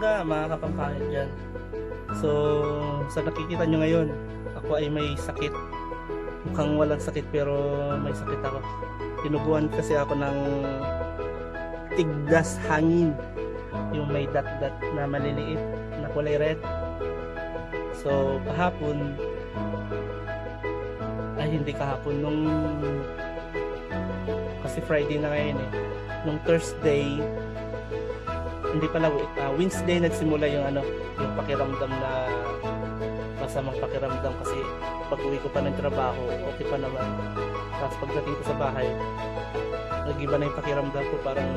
umaga mga kapangkain dyan. So, sa nakikita nyo ngayon, ako ay may sakit. Mukhang walang sakit pero may sakit ako. Tinubuan kasi ako ng tigdas hangin. Yung may dot-dot na maliliit na kulay red. So, kahapon, ay hindi kahapon, kasi Friday na ngayon eh. Nung Thursday, hindi pala, Wednesday nagsimula yung yung pakiramdam na masamang pakiramdam kasi pag uwi ko pa ng trabaho, okay pa naman. Tapos pagdating ko sa bahay, nag-iba na yung pakiramdam ko, parang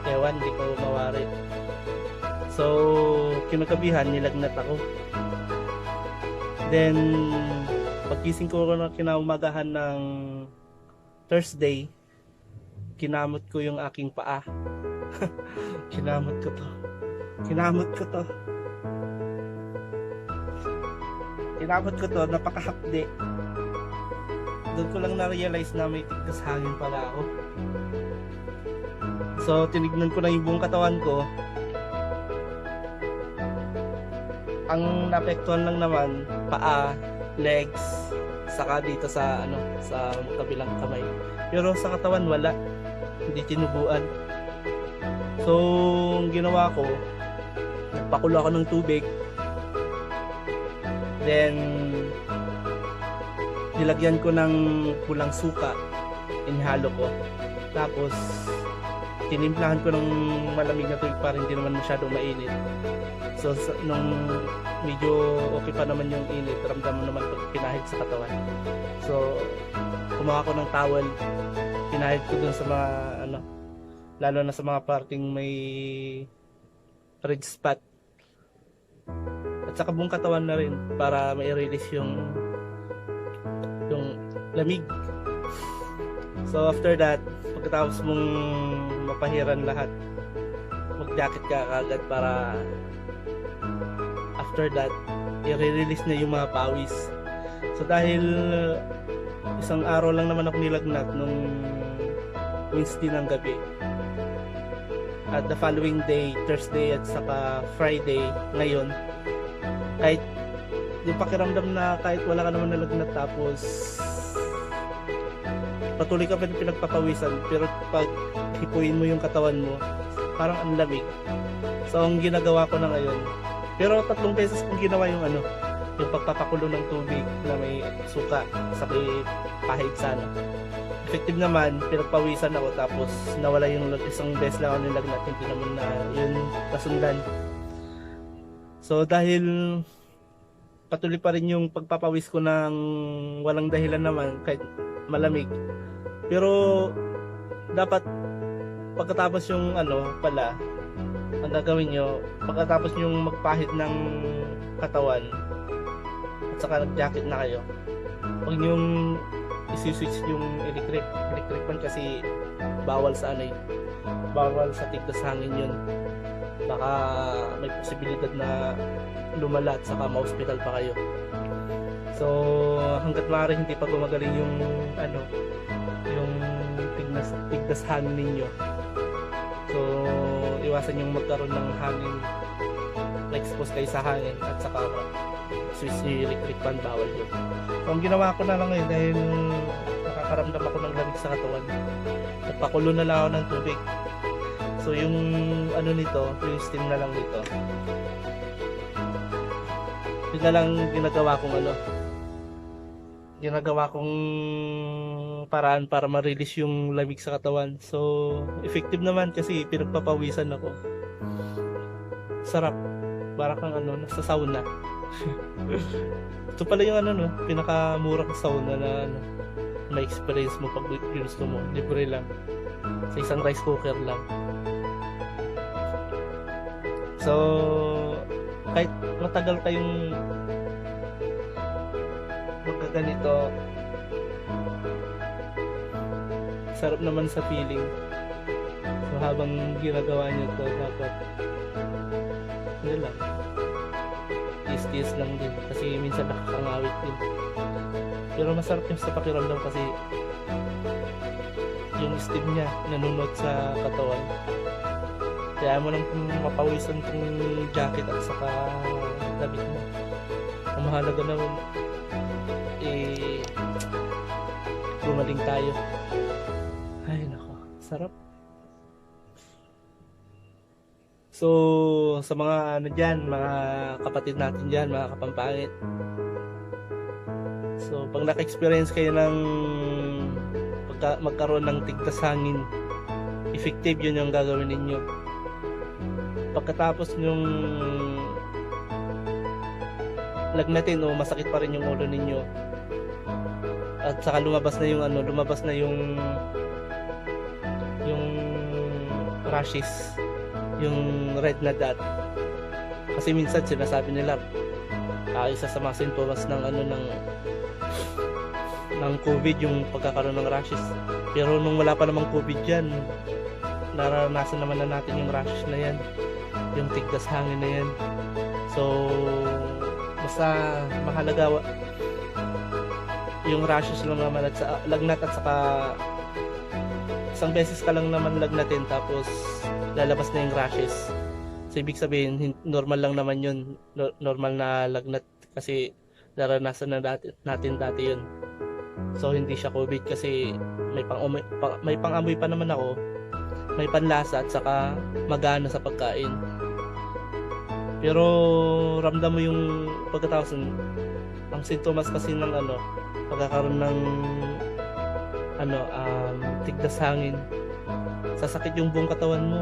ewan, hindi ko mawari. So, kinagabihan, nilagnat ako. Then, pagkising ko na kinaumagahan ng Thursday, kinamot ko yung aking paa. Kinamot ko to. Napakahapde. Doon ko lang na-realize na may tigdas hangin pala ako. So, tinignan ko na yung buong katawan ko. Ang naapektuhan lang naman, paa, legs, saka dito sa sa kabilang kamay. Pero sa katawan wala. Hindi tinubuan. So, ang ginawa ko, nagpakulo ako ng tubig. Then, nilagyan ko ng pulang suka. Inhalo ko. Tapos, tinimplahan ko ng malamig na tubig para hindi naman masyadong mainit. So, nung medyo okay pa naman yung init, ramdam mo naman pag pinahid sa katawan. So, kumuha ko ng towel. Pinahid ko dun sa mga, lalo na sa mga parting may red spot. At sa buong katawan na rin para mai-release yung lamig. So after that, pagkatapos mong mapahiran lahat, mag-jacket ka agad para after that, i-release na yung mga pawis. So dahil isang araw lang naman ako nilagnat nung Wednesday ng gabi. At the following day, Thursday at saka Friday, ngayon, kahit yung pakiramdam na kahit wala ka naman nalagnat tapos patuloy ka pa rin pinagpapawisan, pero pag hipuin mo yung katawan mo, parang ang lamig. So ang ginagawa ko na ngayon, pero 3 beses kong ginawa yung yung pagpapakulo ng tubig na may suka sa pahid sa effective naman, pinagpawisan ako tapos nawala yung isang beses lang ako nilagnat, hindi naman na yun nasundan. So dahil patuloy pa rin yung pagpapawis ko ng walang dahilan naman kahit malamig, pero dapat pagkatapos yung pala ang gagawin nyo, pagkatapos yung magpahid ng katawan at saka nag-jacket na kayo, huwag nyong isi-switch yung electric fan kasi bawal sa bawal sa tigdas hangin yun. Baka may posibilidad na lumala at saka ma-hospital pa kayo. So hanggat maaari hindi pa gumagaling yung yung tigdas hangin ninyo. So iwasan yung magkaroon ng hangin, na-expose kayo sa hangin at saka switch electric fan, bawal yun. So ang ginawa ko na lang ngayon, dahil nakakaramdam ako ng lamig sa katawan, nagpakulo na lang ako ng tubig. So yung nito, yung steam na lang nito, yun na lang ginagawa kong paraan para ma-release yung lamig sa katawan. So effective naman kasi pinagpapawisan ako. Sarap, para kang nasa sauna. Ito pala yung pinakamurang sauna na may experience mo pag gusto mo. Libre lang, sa isang rice cooker lang. So kahit matagal kayong magkaganito, sarap naman sa feeling. So habang ginagawa nyo to, dapat lang tiis-tiis lang din kasi minsan nakakangawit din, pero masarap yung sa pakiramdam kasi yung steam niya nanunod sa katawan. Kaya mo lang mapawisan tong jacket at saka damit mo. Ang mahalaga naman, gumaling tayo. Ay nako, sarap. So, sa mga ano dyan, mga kapatid natin dyan, mga kapampangit. So, pag naka-experience kayo ng magkaroon ng tigtas hangin, effective yun yung gagawin ninyo. Pagkatapos yung lagnatin o masakit pa rin yung ulo ninyo, at saka lumabas na yung rashes, yung red na dot. Kasi minsan sinasabi nila isa sa mga sintomas ng COVID yung pagkakaroon ng rashes. Pero nung wala pa namang COVID dyan, naranasan naman na natin yung rashes na yan, yung tigdas hangin na yan. So basta mahalaga yung rashes lang naman at sa lagnat, at saka isang beses ka lang naman lagnatin tapos lalabas na yung rashes. So ibig sabihin normal lang naman yun, normal na lagnat, kasi naranasan na natin dati yun. So hindi siya COVID kasi may pang-amoy pa naman ako, may panlasa at saka magana sa pagkain. Pero ramdam mo yung pagkatapos ang sintomas kasi ng pagkakaroon ng tigdas hangin, sasakit yung buong katawan mo,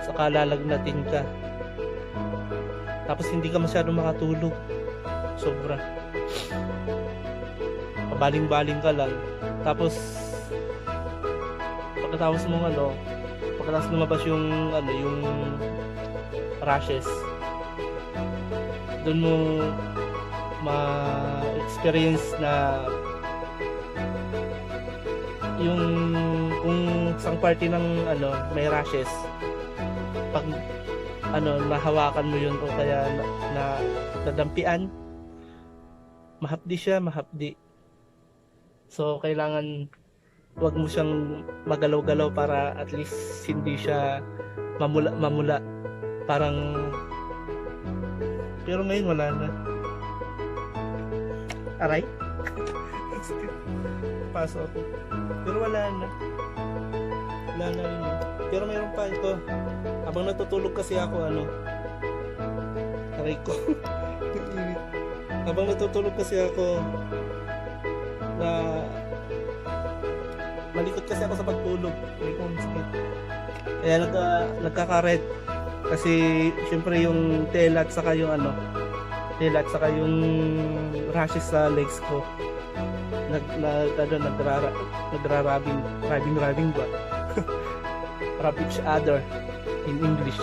saka lalagnatin ka, tapos hindi ka masyadong makatulog, sobra, pabaling-baling ka lang. Tapos pagkatapos lumabas yung rashes, doon mo ma-experience na yung kung isang party ng may rashes, pag nahawakan mo yun o kaya na nadampian, mahapdi. So kailangan wag mo siyang magalaw-galaw para at least hindi siya mamula. Pero ngayon wala na. Aray. Paso ako. Pero wala na rin. Pero mayroon pa ito. Habang natutulog kasi ako, aray ko. Habang natutulog kasi ako, na malikot kasi ako sa pagtulog. Aray ko, sakit. Kaya nagkaka-red. Kasi syempre yung tela at saka yung rashes sa legs ko nagrarabing ba? Rub each other in English.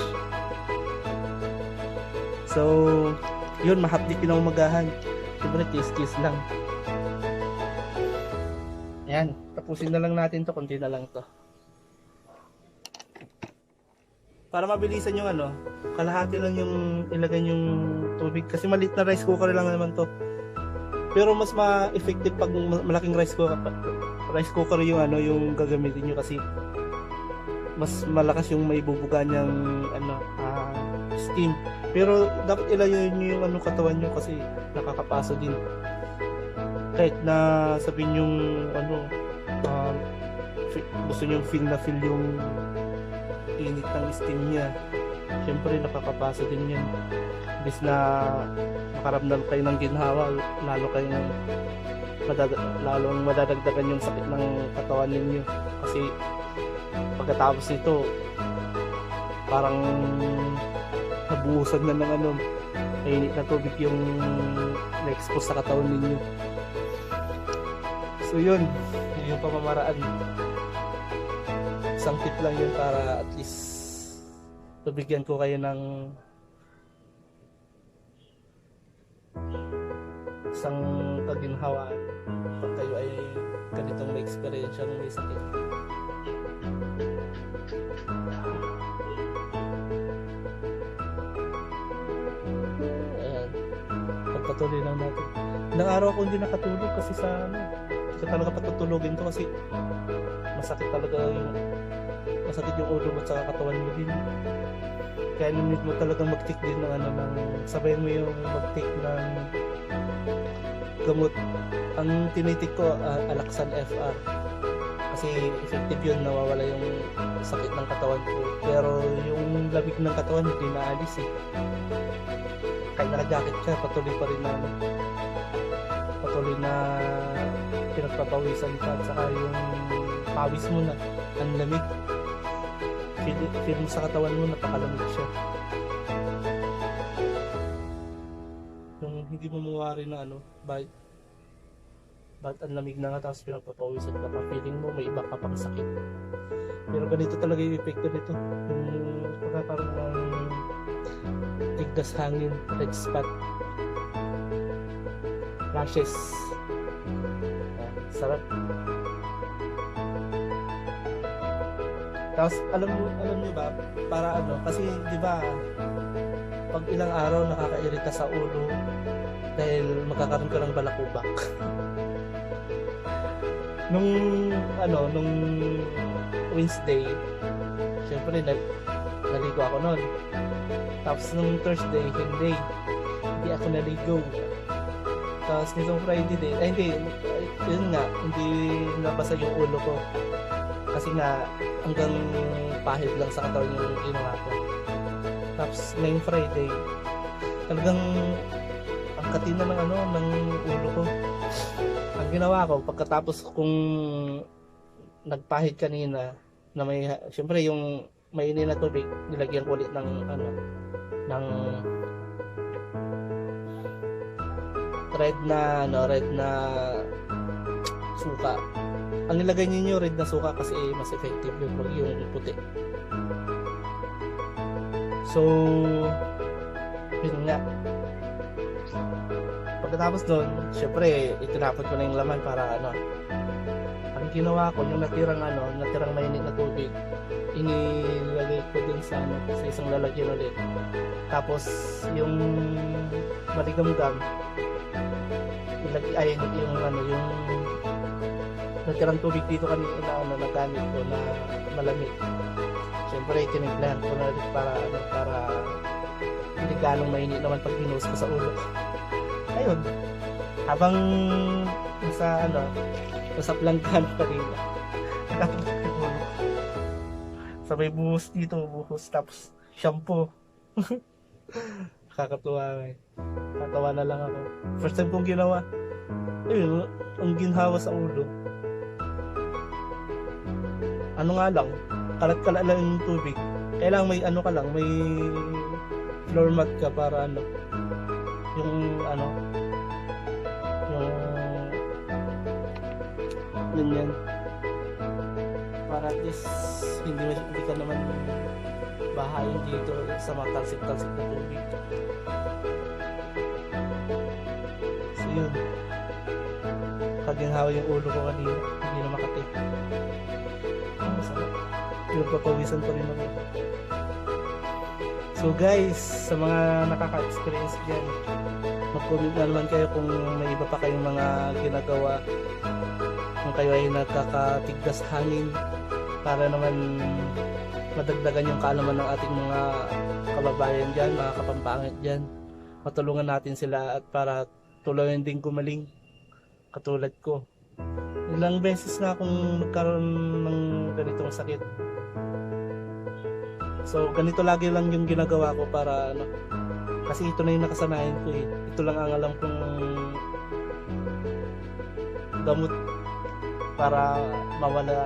So yun, mahapdi kinaumagahan, syempre kiss lang. Ayan, tapusin na lang natin to, konti na lang to para mabilisan yung kalahati lang yung ilagay yung tubig, kasi maliit na rice cooker lang naman to. Pero mas ma-effective pag malaking rice cooker yung yung gagamitin nyo, kasi mas malakas yung may bubuga niyang steam. Pero dapat ilayo nyo yung katawan nyo, kasi nakakapaso din. Kahit na sabihin yung gusto nyo feel yung init ng steam niya, syempre nakakapasa din yan. Bis na makaramdam kayo ng ginhawa, lalong madadagdagan yung sakit ng katawan ninyo, kasi pagkatapos nito parang nabuhusan na ng init na tubig yung na-expose sa katawan ninyo. So yun yung pamamaraan. Isang tip lang yun para at least pabigyan ko kayo ng isang kaginhawaan pag kayo ay ganitong may experience ng may sakit. Ayan, pagpatuloy lang natin. Ilang araw ako hindi nakatulog kasi sa talaga patutulogin to, kasi masakit talaga yung masakit yung ulo mo at saka katawan mo din. Kaya limit mo talagang mag-take din ng ano, ng sabayin mo yung mag-take ng gamot. Ang tinitik ko, Alaxan FR. Kasi effective yun, nawawala yung sakit ng katawan ko. Pero yung lamig ng katawan hindi naalis eh. Kahit naka-jacket ka, patuloy pa rin na ano, patuloy na pinagpapawisan ka, at saka yung pawis mo na ang lamig. Feel mo sa katawan mo, napakalamig siya. Yung hindi mo mawari na ano, bakit ang lamig na nga tapos pinagpapawisan ka pa, feeling mo may iba ka pang sakit. Pero ganito talaga yung epekto nito, yung pagkakaroon ng tigdas hangin, red spot, rashes. Sarap. Tapos alam niyo ba, para ano, kasi di ba pag ilang araw nakakairita sa ulo dahil magkakaroon ka ng balakubak. nung Wednesday, syempre naligo ako noon. Tapos nung Thursday, hindi ako naligo. Tapos nitong Friday din, yun nga, hindi nabasa yung ulo ko. Kasi nga, hanggang pahid lang sa katawan yung ginawa ko. Tapos ngayong Friday, talagang ang katina ng ulo ko. Ang ginawa ko, pagkatapos kung nagpahid kanina, na may, syempre yung mainit na tubig, nilagyan ko ulit ng red na suka. Ang nilagay niyo red na suka kasi mas effective yung puti. So, yun nga. Pagkatapos doon, syempre, itinapon ko na yung laman para ano. Ang ginawa ko, yung natirang mainit na tubig, inilagay ko dun sa isang lalagyan ulit. Tapos, yung maligamgam, yung natirang tubig dito kanina nagamit ko na malamig. Siyempre tiniglan ko na rin para hindi ganong mainit naman pag binuhos ko sa ulo. Ayun, habang nasa planggan pa rin, sabay buhos dito, tapos shampoo. Kakatuwa eh. Katawa na lang ako. First time kong ginawa. Ayun, ang ginhawa sa ulo. Ano nga lang, kalat-kalat lang yung tubig. Kailangan may may floor mat ka para yung ganyan. Para at least hindi ka naman bahayin dito sa mga talsik-talsik na tubig. So yun, kaginhawa yung ulo ko kanina, hindi na makati. Yung papawisan pa rin ako. So guys, sa mga nakaka-experience dyan, mag-comment na naman kayo kung may iba pa kayong mga ginagawa, kung kayo ay nakakatigdas hangin, para naman madagdagan yung kaalaman ng ating mga kababayan dyan, mga kapampangit dyan. Matulungan natin sila at para tuluyan din gumaling katulad ko. Ilang beses na akong nagkaroon ng ganitong sakit. So ganito lagi lang yung ginagawa ko para kasi ito na yung nakasanayan ko eh. Ito lang ang alam kong gamot para mawala,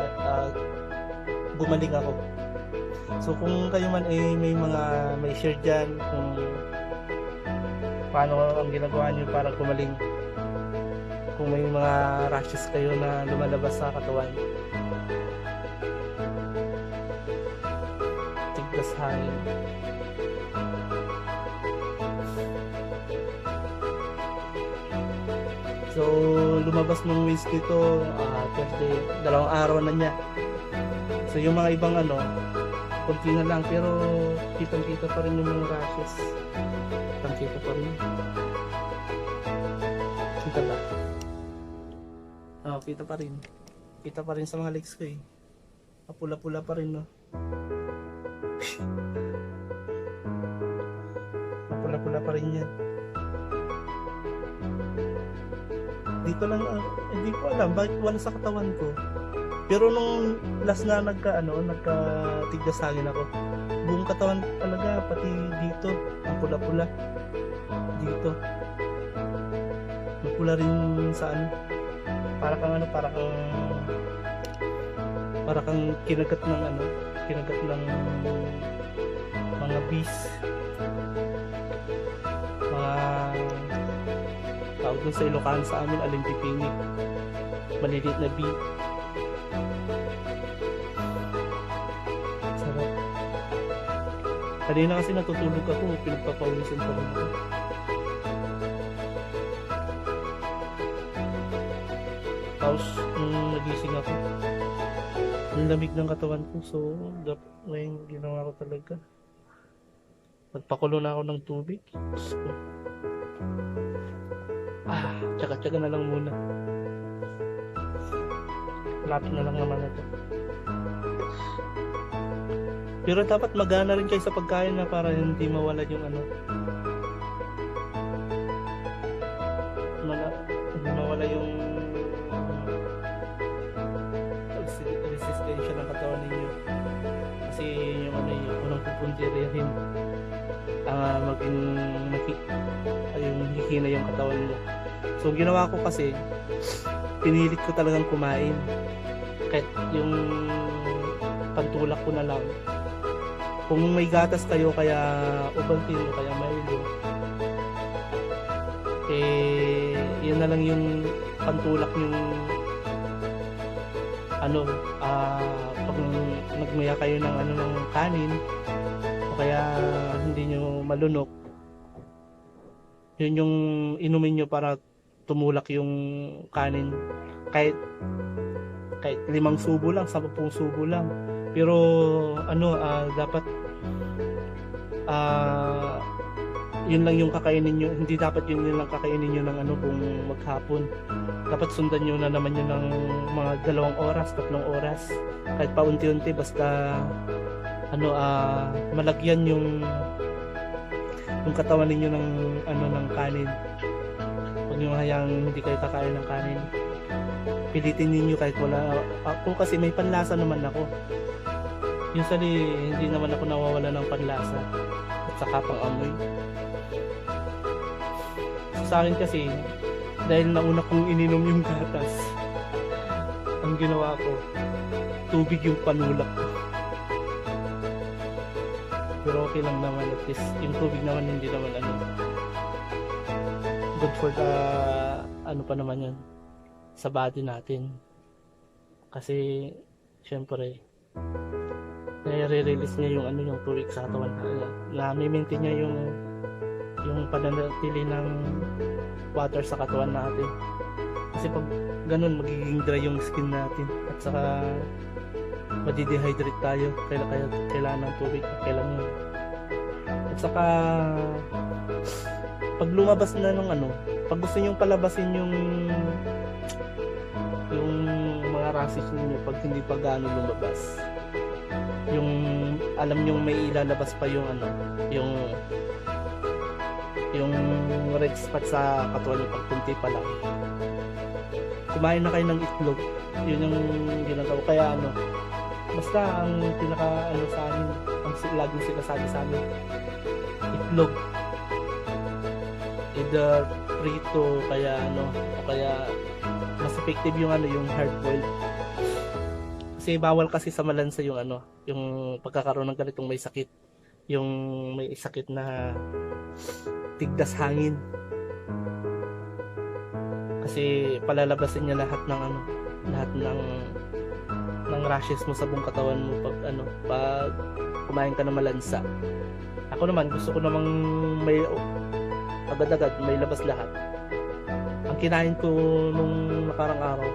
gumaling ako. So kung kayo man ay may share dyan kung paano ang ginagawa nyo para gumaling, kung may mga rashes kayo na lumalabas sa katawan, tigdas hangin. So lumabas ng Wednesday to, Thursday, 2 araw na niya. So yung mga ibang konti na lang, pero kitang-kita pa rin yung mga rashes. Kitang-kita pa rin. Kita ba? Kita pa rin. Kita pa rin sa mga legs ko eh. Mapula-pula pa rin, no? Mapula-pula pa rin yan. Dito lang, hindi ko alam bakit wala sa katawan ko. Pero nung last na nagka-tigdas hangin ako, buong katawan talaga, pati dito, ang pula-pula. Dito. Mapula rin sa para kang kinagat ng mga bees. Mga tawag dun sa Ilocano sa amin, alimpipini. Maliliit na bee. Sarap. Kanina kasi natutulog ako, pinagpapawisan pa rin ako. Tapos nung nagising ako, ang lamig ng katawan ko, so ngayon ginawa ko talaga. Nagpakulo na ako ng tubig. So, tsaga-tsaga na lang muna. Lapit na lang naman ito. Pero dapat magana rin kayo sa pagkain na para hindi mawala yung hindi mawala yung resistensya ng katawan ninyo. Kasi yung yung unang pupuntiryahin yung hihina yung katawan mo. So ginawa ko kasi, pinilit ko talagang kumain. Kahit yung pantulak ko na lang. Kung may gatas kayo, kaya Ovaltine, kaya Milo, yun na lang yung pantulak yung pag nagmaya kayo ng kanin o kaya hindi nyo malunok, yun yung inumin nyo para tumulak yung kanin. Kahit 5 subo lang, 10 subo lang. Pero dapat yun lang yung kakainin nyo. Hindi dapat yun lang kakainin nyo ng kung maghapon. Dapat sundan nyo na naman yun ng mga 2 oras, 3 oras. Kahit paunti-unti, basta malagyan yung katawan ninyo ng kanin. Huwag nyo hayang hindi kayo kakain ng kanin. Pilitin ninyo kahit wala. Ako kasi may panlasa naman ako. Usually, hindi naman ako nawawala ng panlasa at saka pang amoy. Sa akin kasi, dahil nauna kong ininom yung gatas, ang ginawa ko, tubig yung panulak ko. Pero okay lang naman, at least yung tubig naman hindi naman good for the pa naman yun sa body natin. Kasi syempre nare-release niya yung tubig sa katawan na maintain niya yung pananatili ng water sa katawan natin. Kasi pag ganun, magiging dry yung skin natin at saka madi-dehydrate tayo. Kailangan ng tubig, kailangan yun. At saka pag lumabas na pag gusto nyong palabasin yung mga rashes niyo, pag hindi pa gaano lumabas, yung alam nyo may ilalabas pa yung red spot sa katawan nyo pag kunti pa lang, kumain na kayo ng itlog. Yun yung ginagawa. Kaya basta ang pinaka sa amin, ang laging sinasabi sa amin, itlog, either prito, kaya o kaya mas effective yung yung hard boiled. Kasi bawal kasi sa malansa yung yung pagkakaroon ng ganitong may sakit, yung may sakit na tigdas hangin. Kasi palalabasin niya lahat ng rashes mo sa buong katawan mo pag kumain ka ng malansa. Ako naman, gusto ko namang may agad-agad may labas lahat. Ang kinain ko nung nakarang araw,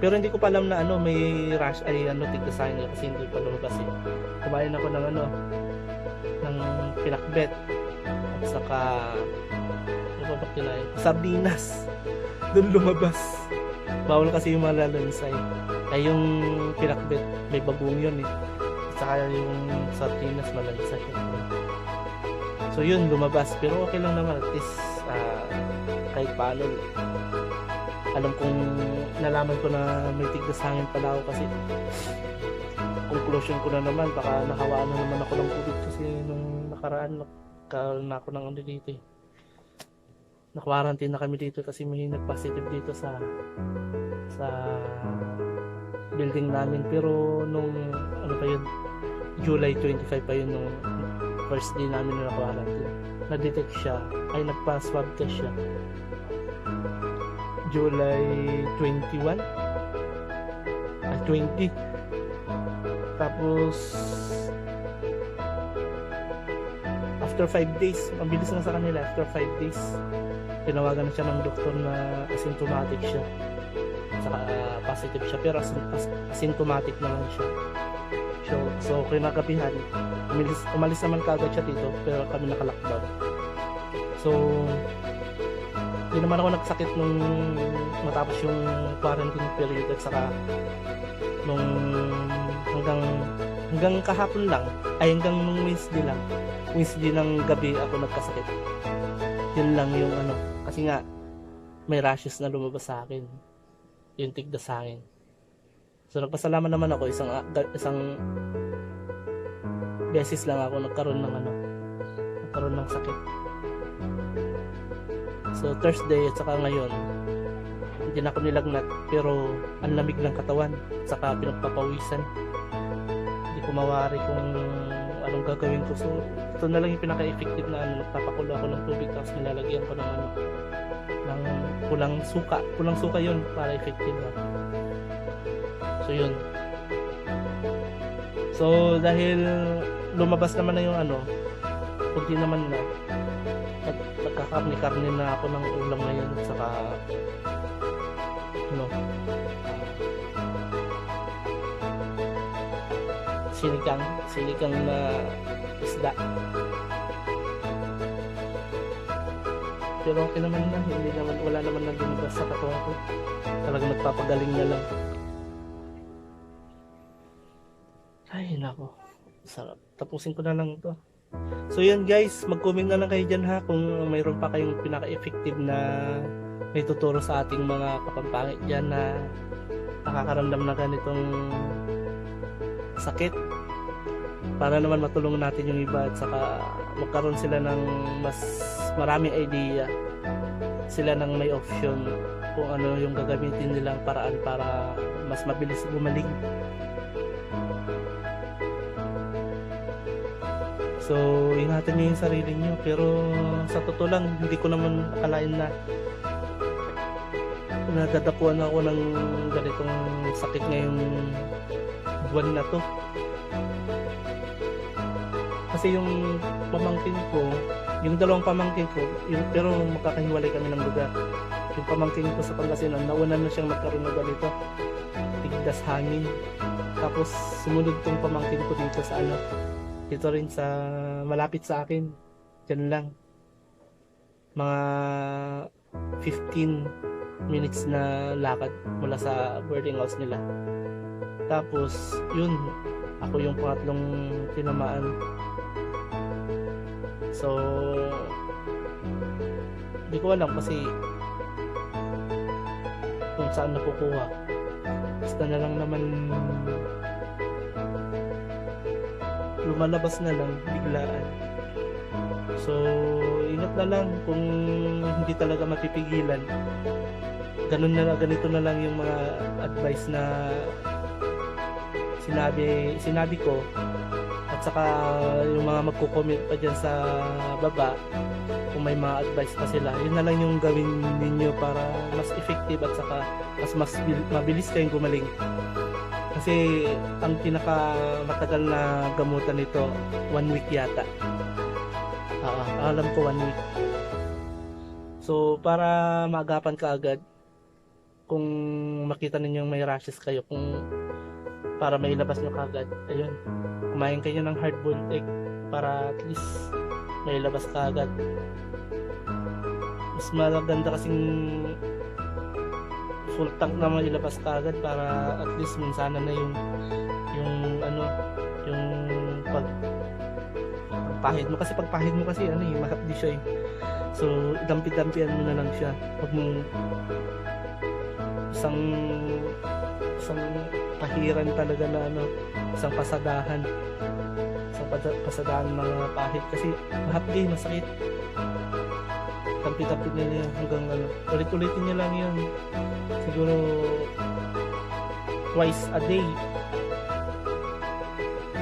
pero hindi ko pa alam na may rash tigdas hangin kasi hindi pa lumabas eh. Kumain ako ng ng pinakbet at saka ano ba kinain? Sardinas. Doon lumabas. Bawal kasi yung malalansay. Ay yung pinakbet, may bagong yun eh. At saka yung sardinas, malansa siya. So yun, lumabas. Pero okay lang naman. At least, kahit paano, alam kong nalaman ko na may tigdas hangin pala ako kasi conclusion ko na naman, baka nakawaan na naman ako ng COVID kasi nung nakaraan nagkaroon na ako ng ano dito eh. Na-quarantine na kami dito kasi may nag-positive dito sa building namin. Pero nung ano pa yun, July 25 pa yun, nung first day namin na na-quarantine, na-detect siya, ay nagpa-swab test siya July 21 ay 20. Tapos after 5 days, mabilis na sa kanila, after 5 days tinawagan na siya ng doktor na asymptomatic siya, saka positive siya, pero asymptomatic naman siya. So kinagabihan, umalis naman kagad siya dito, pero kami naka-lockdown. So hindi naman ako nagsakit nung matapos yung quarantine period, at saka nung hanggang kahapon lang, ay hanggang nung Wednesday ng gabi ako nagkasakit. Yun lang yung ano, kasi nga may rashes na lumabas sa akin, yung tigdas sa akin. So nagpasalamat naman ako, isang beses lang ako nagkaroon ng sakit. So Thursday at saka ngayon, hindi na ako nilagnat, pero ang lamig ng katawan, saka pinagpapawisan. Hindi ko mawari kung anong gagawin ko. So ito na lang yung pinaka-effective na ano, nagpapakulo ako ng tubig tapos nilalagyan ko ng pulang suka yun para effective na. So yun. So dahil lumabas naman na yung ano, kunti naman na, nagkakarni-karni na ako ng ulam ngayon, saka sinigang na isda. Pero okay naman na, wala naman na lumabas sa katawan ko. Talagang nagpapagaling na lang. Ay nako, sarap. Tapusin ko na lang to. So yun guys, mag-comment na lang kayo dyan ha, kung mayroon pa kayong pinaka-effective na may tuturo sa ating mga kapampangit dyan na nakakaramdam na ganitong sakit, para naman matulungan natin yung iba, at saka magkaroon sila ng mas maraming idea, sila ng may option kung ano yung gagamitin nilang paraan para mas mabilis gumaling. So ingatan nyo yung sarili nyo, pero sa totoo lang hindi ko naman akalain na nadadapuan ako ng ganitong sakit ngayong buwan na to. Kasi yung pamangkin ko, yung dalawang pamangkin ko, pero makakahiwalay kami ng lugar. Yung pamangkin ko sa Pangasinan, nauna na siyang magkaroon ng ganito, tigdas hangin. Tapos sumunod tong pamangkin ko dito sa dito rin sa malapit sa akin, dyan lang, mga 15 minutes na lakad mula sa boarding house nila. Tapos yun, ako yung pangatlong tinamaan. So hindi ko alam kasi kung saan nakukuha, basta na lang naman lumalabas na lang biglaan. So ingat na lang, kung hindi talaga mapipigilan, ganito na lang yung mga advice na sinabi ko, at saka yung mga magko-comment pa dyan sa baba, kung may mga advice pa sila, yun na lang yung gawin ninyo para mas effective, at saka mas mabilis kayong gumaling. Kasi ang pinaka matagal na gamutan nito, 1 week yata. Alam ko 1 week. So para maagapan ka agad, kung makita ninyong may rashes kayo, kung para mailabas nyo kagad, ayun, kumain kayo ng hard-boiled egg para at least mailabas ka agad. Mas maganda kasing full tank naman ilabas kagad para at least sana na yung ano, yung pagpahid mo kasi ano eh, mahapdi siya eh. So dampi-dampian mo na lang siya. Huwag mong isang pahiran talaga na ano, isang pasadahan mga pahid kasi mahapdi, masakit. Dampi-dampi nila hanggang ano, ulit-ulitin nyo lang yun siguro twice a day,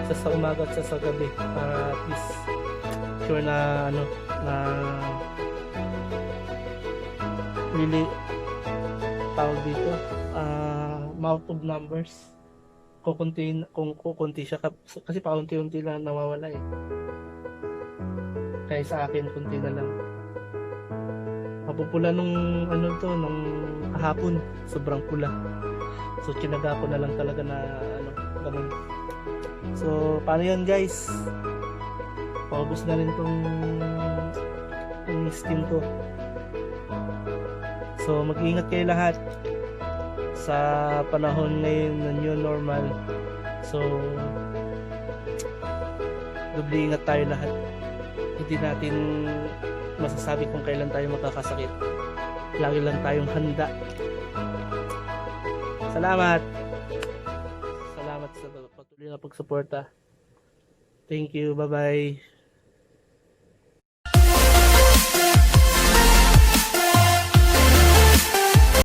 isa sa umaga at isa sa gabi, para at least sure na ano, na really tawag dito mouth of numbers, kung kukunti siya kasi paunti-unti lang nawawala eh. Kaya sa akin kunti na lang. Mapupula nung ano to, nung kahapon, sobrang pula. So tinaga ko na lang talaga na ano, ganun. So paano yun guys? Paubos na rin tong skin ko. So mag-iingat kayo lahat sa panahon ngayon na new normal. So doble ingat tayo lahat. Hindi natin masasabi kung kailan tayo makakasakit. Lagi lang tayong handa. Salamat sa patuloy na pagsuporta. Thank you, bye bye.